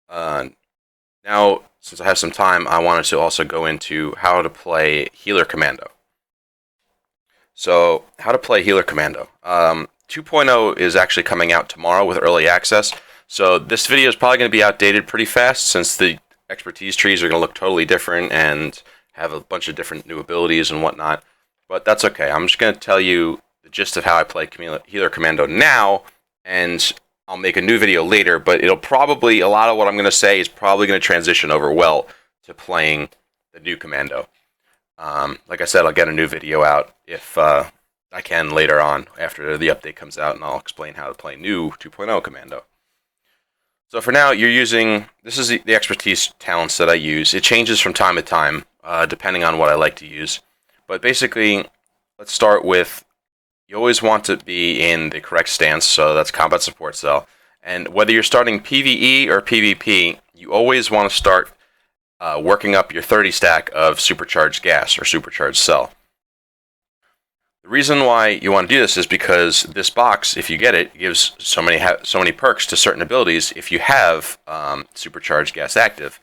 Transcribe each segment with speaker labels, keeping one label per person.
Speaker 1: Uh, Now, since I have some time, I wanted to also go into how to play Healer Commando. So, how to play Healer Commando. 2.0 is actually coming out tomorrow with early access. So, this video is probably going to be outdated pretty fast since the expertise trees are going to look totally different and have a bunch of different new abilities and whatnot. But that's okay. I'm just going to tell you the gist of how I play Healer Commando now, and I'll make a new video later, but it'll probably, a lot of what I'm going to say is probably going to transition over well to playing the new Commando. Like I said, I'll get a new video out if I can later on after the update comes out, and I'll explain how to play new 2.0 Commando. So for now, you're using, this is the expertise talents that I use. It changes from time to time, depending on what I like to use. But basically, let's start with, you always want to be in the correct stance, so that's combat support cell. And whether you're starting PvE or PvP, you always want to start working up your 30 stack of supercharged gas or supercharged cell. The reason why you want to do this is because this box, if you get it, gives so many perks to certain abilities if you have supercharged gas active.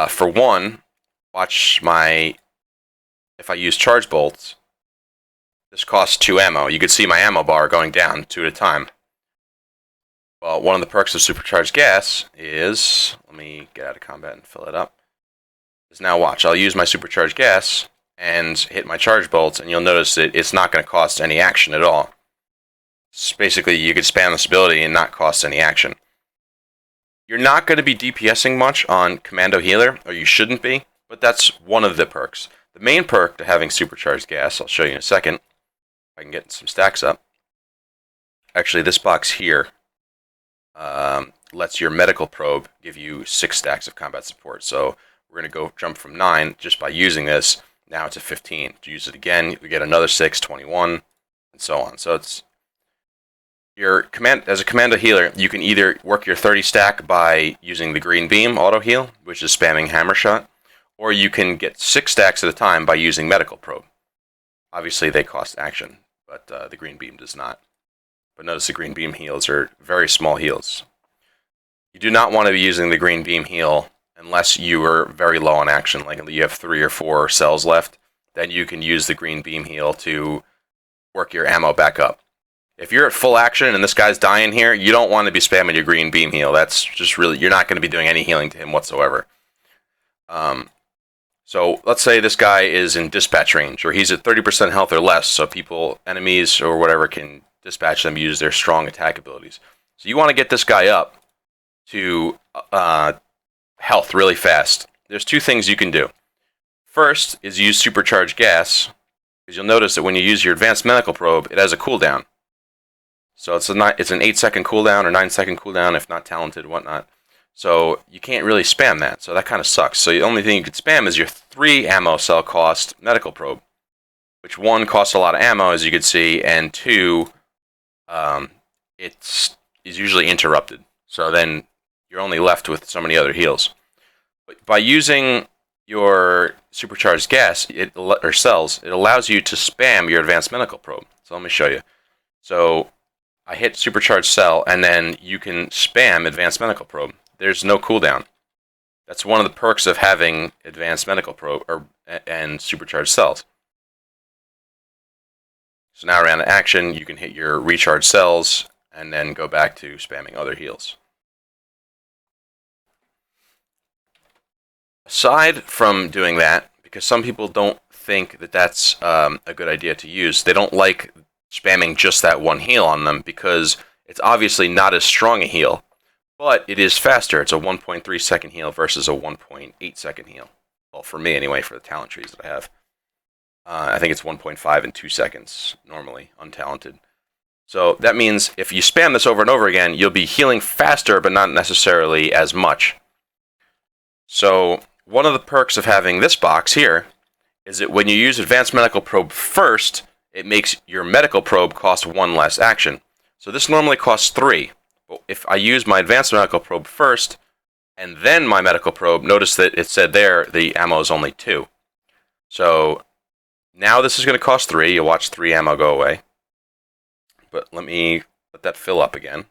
Speaker 1: For one, watch my, if I use charge bolts, this costs 2 ammo. You can see my ammo bar going down 2 at a time. Well, one of the perks of supercharged gas is, let me get out of combat and fill it up, is now watch. I'll use my supercharged gas and hit my charge bolts, and you'll notice that it's not going to cost any action at all. It's basically, you could spam this ability and not cost any action. You're not going to be DPSing much on Commando Healer, or you shouldn't be, but that's one of the perks. The main perk to having supercharged gas, I'll show you in a second, I can get some stacks up. Actually, this box here lets your medical probe give you 6 stacks of combat support. So we're going to go jump from 9 just by using this now to 15. To use it again, we get another 6, 21, and so on. So it's your as a Commando Healer, you can either work your 30 stack by using the green beam auto heal, which is spamming hammer shot, or you can get 6 stacks at a time by using medical probe. Obviously, they cost action, but the green beam does not. But notice the green beam heals are very small heals. You do not want to be using the green beam heal unless you are very low on action, like you have 3 or 4 cells left. Then you can use the green beam heal to work your ammo back up. If you're at full action and this guy's dying here, you don't want to be spamming your green beam heal. That's just really, you're not going to be doing any healing to him whatsoever. So let's say this guy is in dispatch range, or he's at 30% health or less, so people, enemies, or whatever can dispatch them, use their strong attack abilities. So you want to get this guy up to health really fast. There's 2 things you can do. First is use supercharged gas, because you'll notice that when you use your advanced medical probe, it has a cooldown. So it's an 8-second cooldown or 9-second cooldown if not talented and whatnot. So you can't really spam that, so that kind of sucks. So the only thing you could spam is your 3 ammo cell cost medical probe, which 1 costs a lot of ammo, as you can see, and 2, is usually interrupted. So then you're only left with so many other heals. But by using your supercharged gas or cells, it allows you to spam your advanced medical probe. So let me show you. So I hit supercharged cell, and then you can spam advanced medical probe. There's no cooldown. That's one of the perks of having advanced medical probe and supercharged cells. So now around action, you can hit your recharge cells and then go back to spamming other heals. Aside from doing that, because some people don't think that that's a good idea to use, they don't like spamming just that one heal on them because it's obviously not as strong a heal. But it is faster. It's a 1.3 second heal versus a 1.8 second heal. Well, for me anyway, for the talent trees that I have. I think it's 1.5 and 2 seconds, normally, untalented. So that means if you spam this over and over again, you'll be healing faster, but not necessarily as much. So one of the perks of having this box here is that when you use Advanced Medical Probe first, it makes your Medical Probe cost 1 less action. So this normally costs 3. If I use my advanced medical probe first, and then my medical probe, notice that it said there the ammo is only 2. So now this is going to cost 3. You'll watch 3 ammo go away. But let me let that fill up again.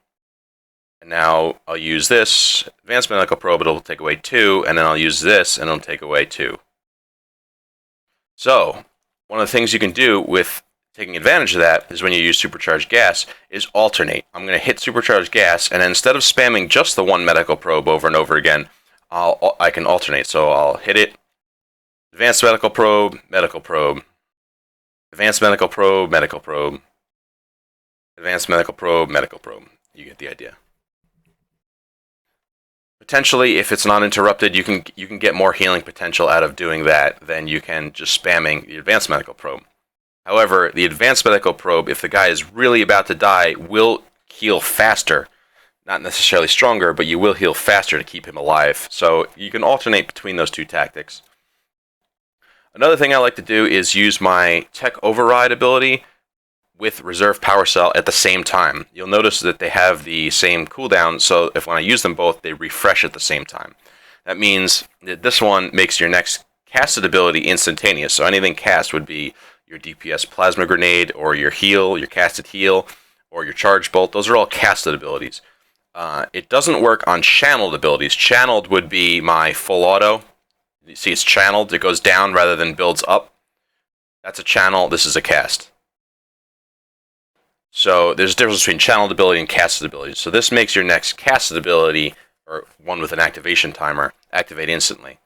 Speaker 1: And now I'll use this Advanced Medical Probe, it'll take away 2, and then I'll use this, and it'll take away 2. So, one of the things you can do with taking advantage of that is when you use Supercharged Gas, is alternate. I'm going to hit Supercharged Gas, and instead of spamming just the one Medical Probe over and over again, I can alternate. So I'll hit it, Advanced Medical Probe, Medical Probe, Advanced Medical Probe, Medical Probe, Advanced Medical Probe, Medical Probe. You get the idea. Potentially, if it's not interrupted, you can get more healing potential out of doing that than you can just spamming the Advanced Medical Probe. However, the Advanced Medical Probe, if the guy is really about to die, will heal faster. Not necessarily stronger, but you will heal faster to keep him alive. So you can alternate between those two tactics. Another thing I like to do is use my Tech Override ability with Reserve Power Cell at the same time. You'll notice that they have the same cooldown, so if when I use them both, they refresh at the same time. That means that this one makes your next casted ability instantaneous. So anything cast would be your DPS Plasma Grenade, or your heal, your casted heal, or your Charge Bolt. Those are all casted abilities. It doesn't work on channeled abilities. Channeled would be my full auto. You see it's channeled, it goes down rather than builds up. That's a channel, this is a cast. So there's a difference between channeled ability and casted ability. So this makes your next casted ability, or one with an activation timer, activate instantly.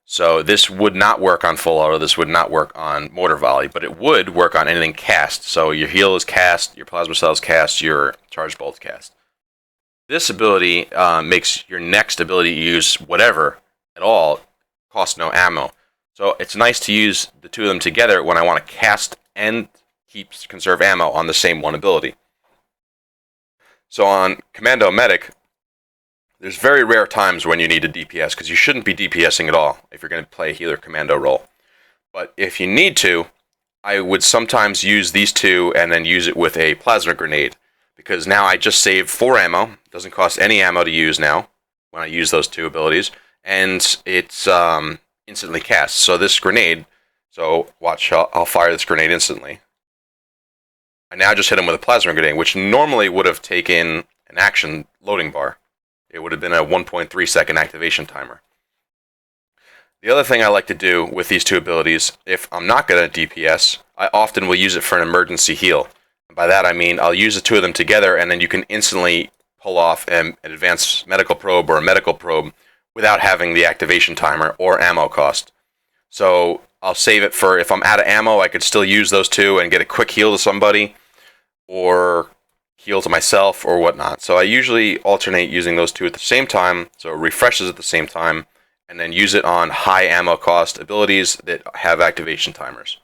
Speaker 1: So this would not work on full auto, this would not work on mortar volley, but it would work on anything cast. So your heal is cast, your plasma cell is cast, your charge bolt is cast. This ability makes your next ability to use whatever at all cost no ammo. So it's nice to use the two of them together when I want to cast and conserve ammo on the same one ability. So on Commando Medic, there's very rare times when you need a DPS, because you shouldn't be DPSing at all if you're going to play a healer commando role. But if you need to, I would sometimes use these two and then use it with a plasma grenade, because now I just saved 4 ammo. It doesn't cost any ammo to use now when I use those two abilities, and it's instantly cast. So this grenade, so watch, I'll fire this grenade instantly. I now just hit him with a plasma grenade, which normally would have taken an action loading bar. It would have been a 1.3 second activation timer. The other thing I like to do with these two abilities, if I'm not going to DPS, I often will use it for an emergency heal. And by that I mean I'll use the two of them together, and then you can instantly pull off an advanced medical probe or a medical probe without having the activation timer or ammo cost. So I'll save it for if I'm out of ammo, I could still use those two and get a quick heal to somebody, or heal to myself, or whatnot. So I usually alternate using those two at the same time, so it refreshes at the same time, and then use it on high ammo cost abilities that have activation timers.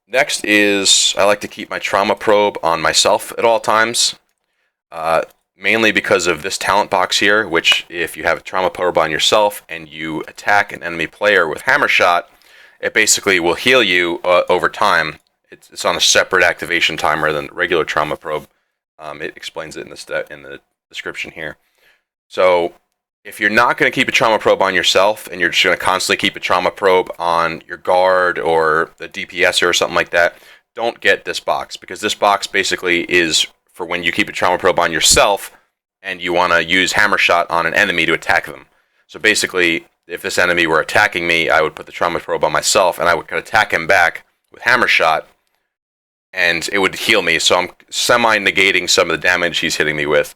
Speaker 1: Next is, I like to keep my trauma probe on myself at all times. Mainly because of this talent box here, which if you have a trauma probe on yourself and you attack an enemy player with hammer shot, it basically will heal you over time. It's on a separate activation timer than the regular trauma probe. It explains it in the description here. So if you're not going to keep a trauma probe on yourself, and you're just going to constantly keep a trauma probe on your guard or the DPS or something like that, don't get this box, because this box basically is for when you keep a trauma probe on yourself and you want to use hammer shot on an enemy to attack them. So basically, if this enemy were attacking me, I would put the trauma probe on myself and I would attack him back with hammer shot, and it would heal me, so I'm semi-negating some of the damage he's hitting me with.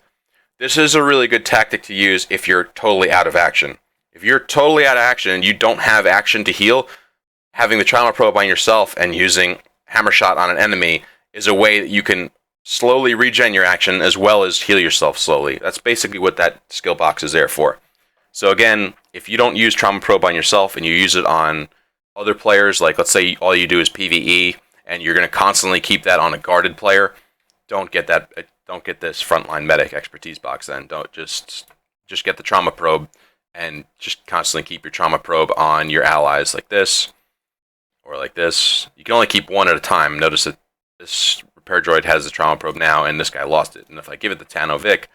Speaker 1: This is a really good tactic to use if you're totally out of action. If you're totally out of action and you don't have action to heal, having the trauma probe on yourself and using hammer shot on an enemy is a way that you can slowly regen your action as well as heal yourself slowly. That's basically what that skill box is there for. So again, if you don't use trauma probe on yourself and you use it on other players, like let's say all you do is PvE and you're going to constantly keep that on a guarded player, don't get that. Don't get this frontline medic expertise box then. Don't just get the trauma probe and just constantly keep your trauma probe on your allies like this or like this. You can only keep one at a time. Notice that this repair droid has the trauma probe now, and this guy lost it. And if I give it the Tano Vic,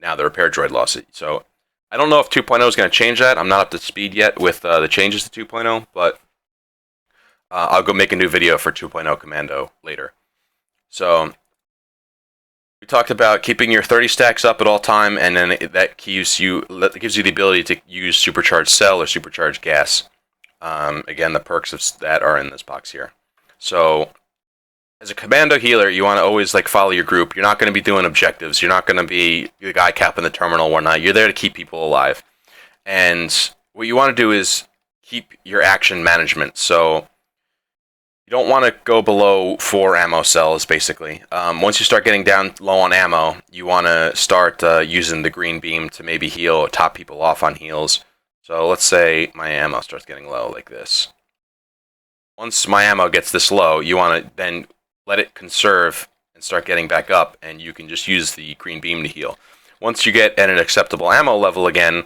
Speaker 1: now the repair droid lost it. So I don't know if 2.0 is going to change that. I'm not up to speed yet with the changes to 2.0, but I'll go make a new video for 2.0 Commando later. So We talked about keeping your 30 stacks up at all time, and then that gives you the ability to use supercharged cell or supercharged gas. Again, the perks of that are in this box here. So, as a commando healer, you want to always follow your group. You're not going to be doing objectives. You're not going to be the guy capping the terminal or whatnot. You're there to keep people alive. And what you want to do is keep your action management. So you don't want to go below 4 ammo cells, basically. Once you start getting down low on ammo, you want to start using the green beam to maybe heal or top people off on heals. So let's say my ammo starts getting low like this. Once my ammo gets this low, you want to then let it conserve and start getting back up, and you can just use the green beam to heal. Once you get at an acceptable ammo level again,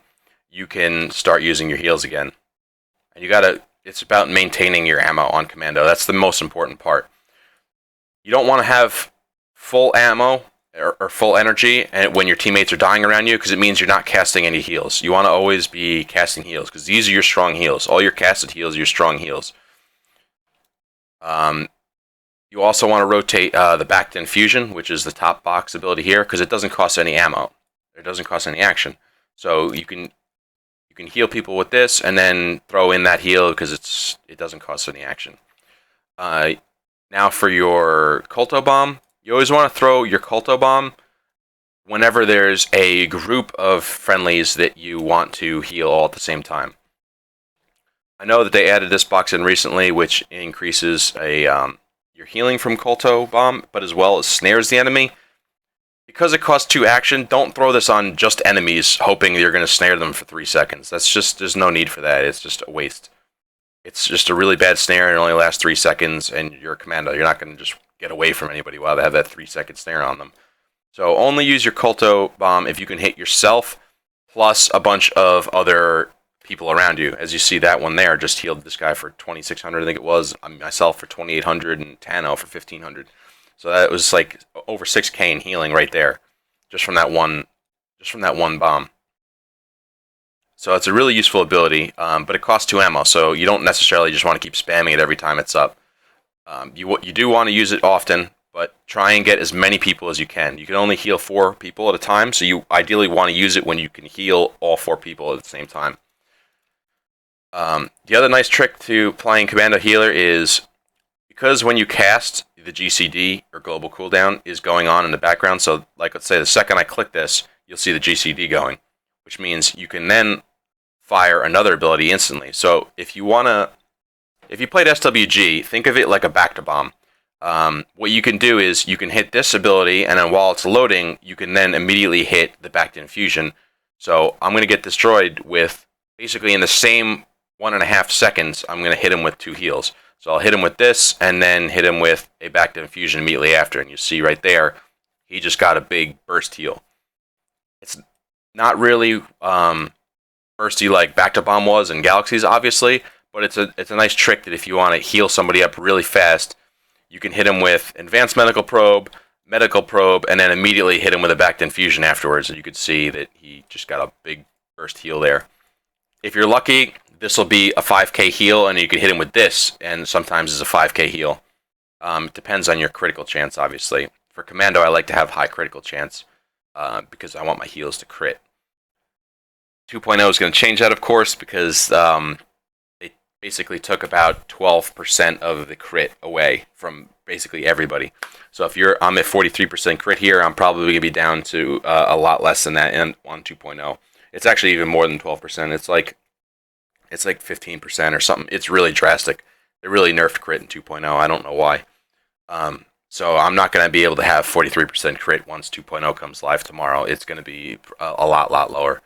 Speaker 1: you can start using your heals again. And it's about maintaining your ammo on commando. That's the most important part. You don't want to have full ammo or full energy and when your teammates are dying around you, because it means you're not casting any heals. You want to always be casting heals, because these are your strong heals. All your casted heals are your strong heals. You also want to rotate the back to infusion, which is the top box ability here, because it doesn't cost any ammo. It doesn't cost any action. So you can heal people with this, and then throw in that heal because it doesn't cost any action. Now for your Colto Bomb, you always want to throw your Colto Bomb whenever there's a group of friendlies that you want to heal all at the same time. I know that they added this box in recently, which increases your healing from Colto Bomb, but as well as snares the enemy. Because it costs 2 action, don't throw this on just enemies, hoping you're going to snare them for 3 seconds. There's no need for that. It's just a waste. It's just a really bad snare, and it only lasts 3 seconds, and you're a commando. You're not going to just get away from anybody while they have that 3-second snare on them. So only use your Colto Bomb if you can hit yourself, plus a bunch of other people around you. As you see, that one there just healed this guy for 2,600, I think it was. Myself for 2,800, and Tano for 1,500. So that was over 6k in healing right there, just from that one bomb. So it's a really useful ability, but it costs 2 ammo, so you don't necessarily just want to keep spamming it every time it's up. You do want to use it often, but try and get as many people as you can. You can only heal 4 people at a time, so you ideally want to use it when you can heal all 4 people at the same time. The other nice trick to playing Commando Healer is, because when you cast, the GCD, or global cooldown, is going on in the background. So, let's say the second I click this, you'll see the GCD going, which means you can then fire another ability instantly. So, if you played SWG, think of it like a back-to-bomb. What you can do is, you can hit this ability, and then while it's loading, you can then immediately hit the back-to-infusion. So, I'm going to get destroyed with, basically in the same 1.5 seconds, I'm going to hit him with 2 heals. So I'll hit him with this, and then hit him with a back to infusion immediately after. And you see right there, he just got a big burst heal. It's not really bursty like back to bomb was in Galaxies, obviously, but it's a nice trick that if you want to heal somebody up really fast, you can hit him with advanced medical probe, and then immediately hit him with a back to infusion afterwards. And you could see that he just got a big burst heal there. If you're lucky, this will be a 5k heal, and you can hit him with this, and sometimes it's a 5k heal. It depends on your critical chance, obviously. For Commando, I like to have high critical chance, because I want my heals to crit. 2.0 is going to change that, of course, because they basically took about 12% of the crit away from basically everybody. So if I'm at 43% crit here, I'm probably going to be down to a lot less than that on 2.0. It's actually even more than 12%. It's like 15% or something. It's really drastic. They really nerfed crit in 2.0. I don't know why. So I'm not going to be able to have 43% crit once 2.0 comes live tomorrow. It's going to be a lot lower.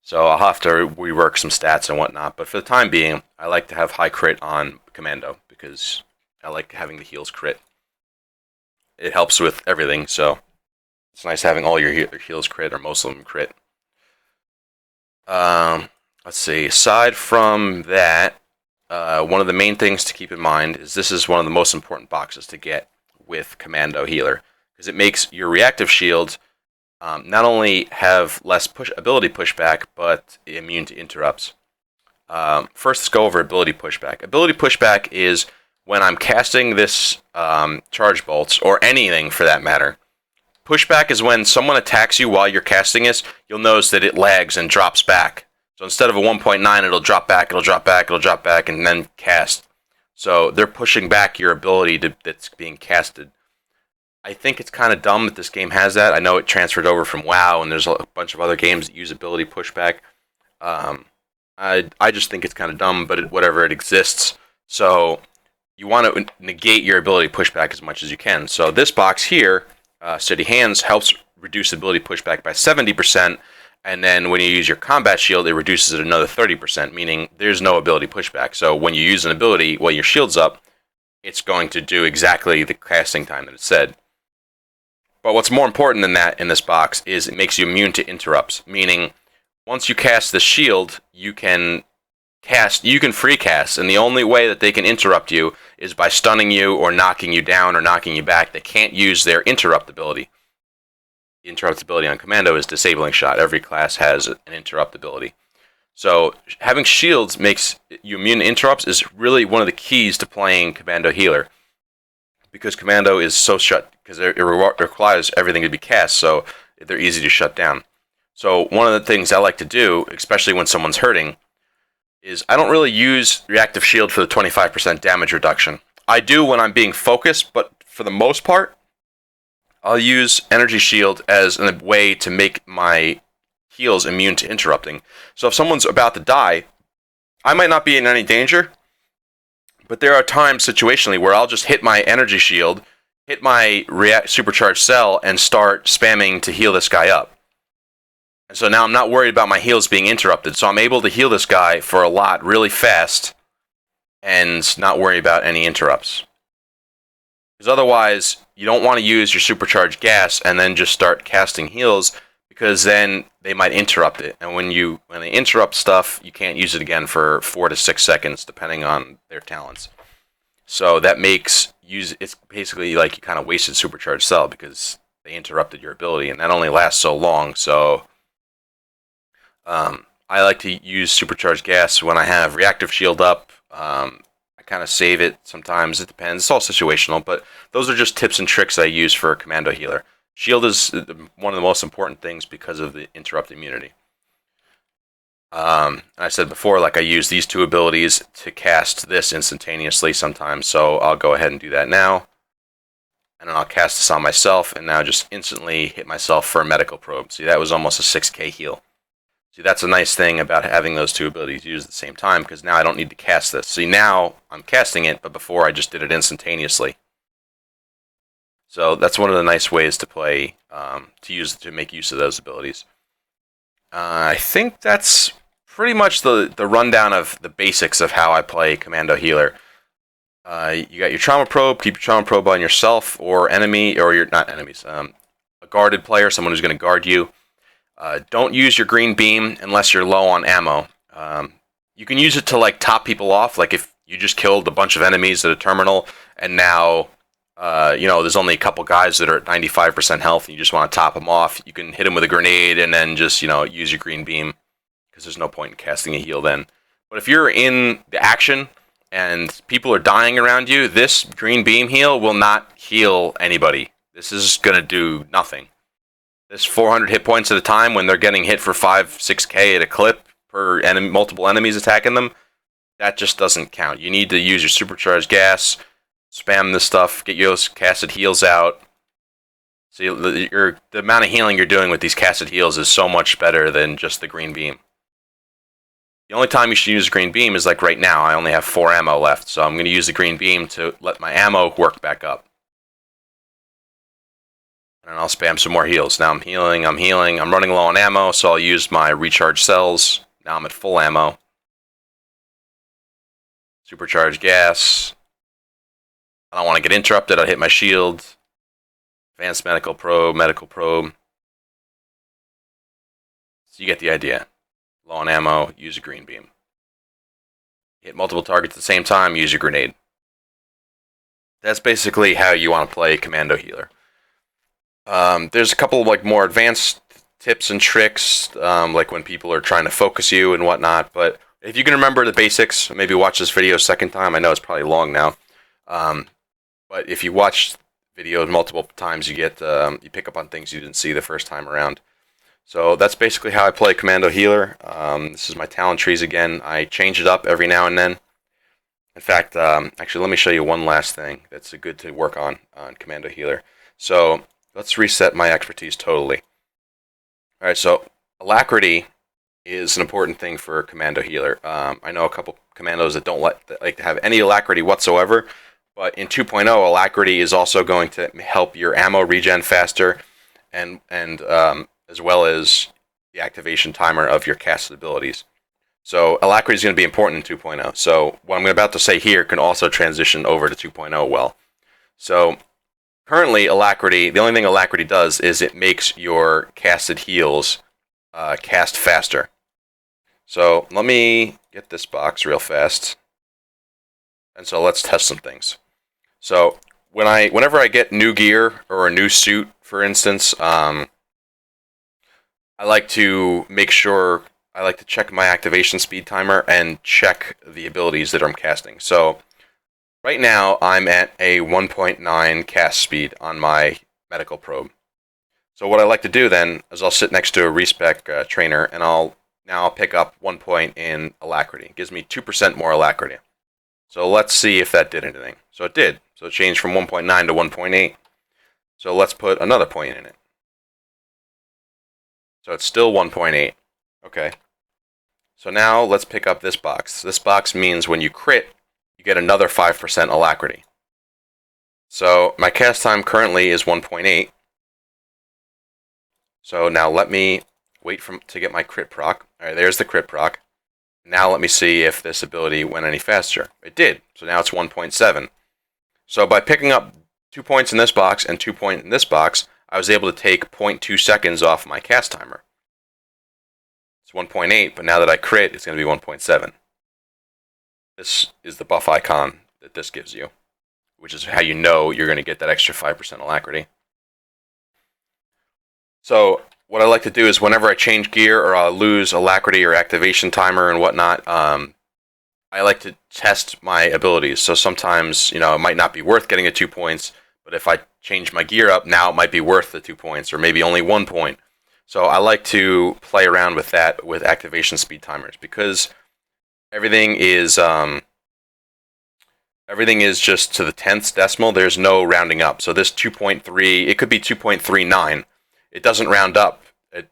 Speaker 1: So I'll have to rework some stats and whatnot. But for the time being, I like to have high crit on Commando because I like having the heals crit. It helps with everything, so it's nice having all your heals crit, or most of them crit. Let's see, aside from that, one of the main things to keep in mind is this is one of the most important boxes to get with Commando Healer, because it makes your reactive shield not only have less ability pushback, but immune to interrupts. First, let's go over ability pushback. Ability pushback is when I'm casting this charge bolts, or anything for that matter, pushback is when someone attacks you while you're casting this. You'll notice that it lags and drops back. So instead of a 1.9, it'll drop back, it'll drop back, it'll drop back, and then cast. So they're pushing back your ability that's being casted. I think it's kind of dumb that this game has that. I know it transferred over from WoW, and there's a bunch of other games that use ability pushback. I just think it's kind of dumb, but whatever, it exists. So you want to negate your ability pushback as much as you can. So this box here, Steady Hands, helps reduce ability pushback by 70%, and then when you use your combat shield, it reduces it another 30%, meaning there's no ability pushback. So when you use an ability while your shield's up, it's going to do exactly the casting time that it said. But what's more important than that in this box is it makes you immune to interrupts, meaning once you cast the shield, you can free cast, and the only way that they can interrupt you is by stunning you or knocking you down or knocking you back. They can't use their interrupt ability. Interrupt ability on Commando is disabling shot. Every class has an interrupt ability. So having shields makes you immune to interrupts is really one of the keys to playing Commando Healer. Because Commando is so shut, because it requires everything to be cast, so they're easy to shut down. So one of the things I like to do, especially when someone's hurting, is I don't really use reactive shield for the 25% damage reduction. I do when I'm being focused, but for the most part, I'll use energy shield as a way to make my heals immune to interrupting. So if someone's about to die, I might not be in any danger, but there are times situationally where I'll just hit my energy shield, hit my supercharged cell, and start spamming to heal this guy up. And so now I'm not worried about my heals being interrupted, so I'm able to heal this guy for a lot really fast and not worry about any interrupts. Because otherwise, you don't want to use your supercharged gas and then just start casting heals, because then they might interrupt it. And when they interrupt stuff, you can't use it again for 4 to 6 seconds, depending on their talents. So that makes it's basically like you kind of wasted supercharged cell because they interrupted your ability, and that only lasts so long. So I like to use supercharged gas when I have reactive shield up. I kind of save it sometimes. It depends. It's all situational, but those are just tips and tricks I use for Commando Healer. Shield is one of the most important things because of the interrupt immunity. I said before, like I use these two abilities to cast this instantaneously sometimes, so I'll go ahead and do that now. And then I'll cast this on myself, and now just instantly hit myself for a medical probe. See, that was almost a 6k heal. See, that's a nice thing about having those two abilities used at the same time, because now I don't need to cast this. See, now I'm casting it, but before I just did it instantaneously. So that's one of the nice ways to play, to make use of those abilities. I think that's pretty much the rundown of the basics of how I play Commando Healer. You got your trauma probe. Keep your trauma probe on yourself or enemy, or not enemies, a guarded player, someone who's going to guard you. Don't use your green beam unless you're low on ammo. You can use it to like top people off, like if you just killed a bunch of enemies at a terminal, and now there's only a couple guys that are at 95% health, and you just want to top them off. You can hit them with a grenade and then just use your green beam, because there's no point in casting a heal then. But if you're in the action and people are dying around you, this green beam heal will not heal anybody. This is going to do nothing. This 400 hit points at a time when they're getting hit for 5-6k at a clip per multiple enemies attacking them, that just doesn't count. You need to use your supercharged gas, spam this stuff, get your casted heals out. So the amount of healing you're doing with these casted heals is so much better than just the green beam. The only time you should use green beam is like right now. I only have 4 ammo left, so I'm going to use the green beam to let my ammo work back up. And I'll spam some more heals. Now I'm healing. I'm running low on ammo, so I'll use my recharge cells. Now I'm at full ammo. Supercharged gas. I don't want to get interrupted. I'll hit my shield. Advanced medical probe. So you get the idea. Low on ammo, use a green beam. Hit multiple targets at the same time, use your grenade. That's basically how you want to play Commando Healer. There's a couple like more advanced tips and tricks, like when people are trying to focus you and whatnot. But if you can remember the basics, maybe watch this video a second time. I know it's probably long now. But if you watch videos multiple times, you pick up on things you didn't see the first time around. So that's basically how I play Commando Healer. This is my talent trees again. I change it up every now and then. In fact, actually, let me show you one last thing that's good to work on Commando Healer. So let's reset my expertise totally. All right, so alacrity is an important thing for Commando Healer. I know a couple commandos that don't like to have any alacrity whatsoever, but in 2.0, alacrity is also going to help your ammo regen faster, and as well as the activation timer of your casted abilities. So alacrity is going to be important in 2.0. So what I'm about to say here can also transition over to 2.0 well. So currently, alacrity, the only thing alacrity does is it makes your casted heals cast faster. So let me get this box real fast. And so let's test some things. So whenever I get new gear or a new suit, for instance, I like to check my activation speed timer and check the abilities that I'm casting. So right now I'm at a 1.9 cast speed on my medical probe. So what I like to do then is I'll sit next to a respec trainer, and I'll pick up 1 point in alacrity. It gives me 2% more alacrity. So let's see if that did anything. So it did. So it changed from 1.9 to 1.8. So let's put another point in it. So it's still 1.8. Okay. So now let's pick up this box. This box means when you crit, you get another 5% alacrity. So my cast time currently is 1.8. So now let me wait to get my crit proc. Alright, there's the crit proc. Now let me see if this ability went any faster. It did. So now it's 1.7. So by picking up 2 points in this box and 2 points in this box, I was able to take 0.2 seconds off my cast timer. It's 1.8, but now that I crit, it's going to be 1.7. This is the buff icon that this gives you, which is how you know you're going to get that extra 5% alacrity. So what I like to do is whenever I change gear or I lose alacrity or activation timer and whatnot, I like to test my abilities. So sometimes, it might not be worth getting a 2 points, but if I change my gear up, now it might be worth the 2 points, or maybe only 1 point. So I like to play around with that with activation speed timers, because everything is just to the 10th decimal. There's no rounding up. So this 2.3, it could be 2.39. It doesn't round up,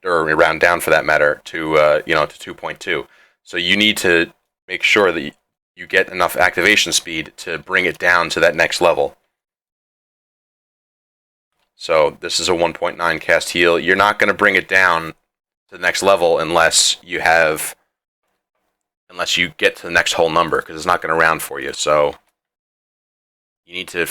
Speaker 1: or round down for that matter, to to 2.2. So you need to make sure that you get enough activation speed to bring it down to that next level. So this is a 1.9 cast heal. You're not going to bring it down to the next level unless you get to the next whole number, because it's not going to round for you. So you need to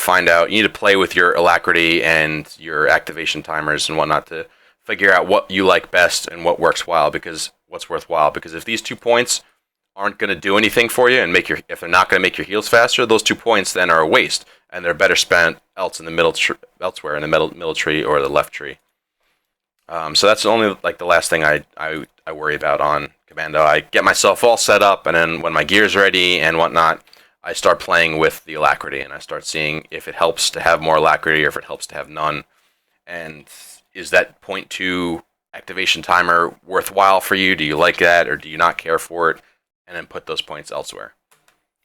Speaker 1: play with your alacrity and your activation timers and whatnot to figure out what you like best and what works well, because what's worthwhile. Because if these 2 points aren't going to do anything for you and if they're not going to make your heals faster, those 2 points then are a waste, and they're better spent elsewhere in the middle tree or the left tree. So that's only the last thing I worry about on Commando. I get myself all set up, and then when my gear's ready and whatnot, I start playing with the alacrity, and I start seeing if it helps to have more alacrity or if it helps to have none, and is that 0.2 activation timer worthwhile for you? Do you like that, or do you not care for it? And then put those points elsewhere.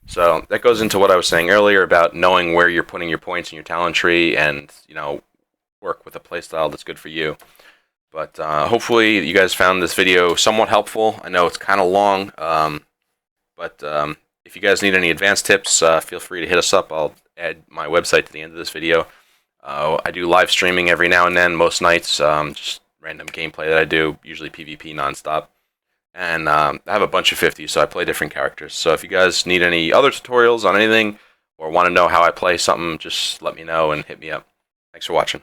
Speaker 1: So that goes into what I was saying earlier about knowing where you're putting your points in your talent tree, and work with a playstyle that's good for you. But hopefully you guys found this video somewhat helpful. I know it's kind of long, but if you guys need any advanced tips, feel free to hit us up. I'll add my website to the end of this video. I do live streaming every now and then, most nights, just random gameplay that I do, usually PvP nonstop. And I have a bunch of 50s, so I play different characters. So if you guys need any other tutorials on anything, or want to know how I play something, just let me know and hit me up. Thanks for watching.